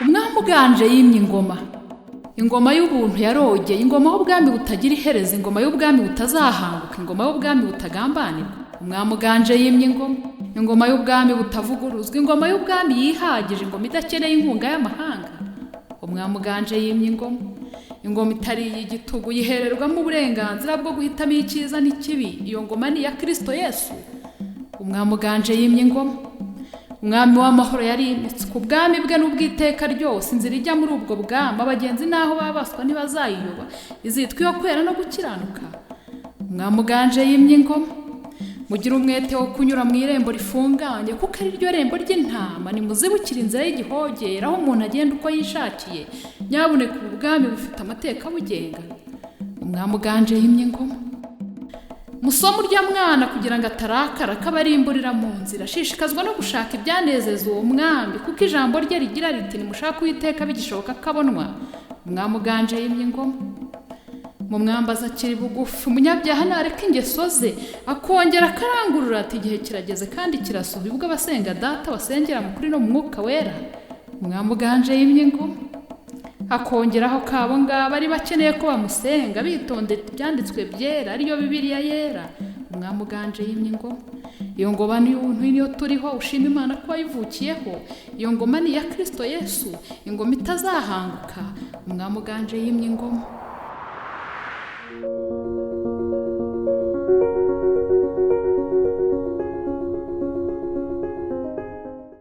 Umwami uganje yimye ingoma. Ingoma y'ubuntu yarogeye, ingoma y'ubwami butagira iherezo, ingoma y'ubwami butazahanguka, ingoma y'ubwami butagambanirwa. Umwami uganje yimye ingoma. Ingoma y'ubwami butavuguruzwa, ingoma y'ubwami yihagije, ingoma idakeneye inkunga y'amahanga. Umwami uganje yimye ingoma. Ingoma itari y'igitugu yihererwamo uburenganzira bwo guhitamo icyiza n'ikibi. Iyo ngoma ni ya Kristo Yesu. Umwami uganje yimye ingoma. Umwami w'amahoro yarimitse ku bwami bwe n'ubwiteka ryose. Inzira ijya muri ubwo bwami abagenzi naho babaswa ntibazayiyoba, izitwa iyo kwera no gukiranuka. Umwami uganje yimye ingoma. Mugira umwete wo kunyura mu irembo rifunganye, kuko ari ryo rembo ry'intama. Nimuzibukire inzira y'igihogera, aho umuntu agenda uko yishakiye. Nyabuneka ubu bwami bufite amateka bugenga. Umwami uganje yimye ingoma. Musoma urya mwana kugira ngo atarakara, akabarimburira mu nzira. Ashishikazwa no gushaka ibyanezeza uwo mwami, kuko ijambo rye rigira riti nimushaka Uwiteka bigishoboka akabonwa. Umwami uganje yimye ingoma. Mu mwambaza akiri bugufi, umunyabyaha nareka ingeso ze, akongera akarangurura ati igihe kirageze kandi kirasubi ubwo abasenga data basengera mu kuri no mu mwuka wera. Umwami uganje yimye ingoma. Akongeraho kabo ngabo ari bakeneye ko bamusenga bitondera ibyanditswe byera, ariyo Bibiliya yera. Umwami uganje yimye ingoma. Iyo ngoma niyo turiho, ushima Imana ko wayivukiyeho. Iyo ngoma ni ya Kristo Yesu, ingoma itazahanguka. Umwami uganje yimye ingoma.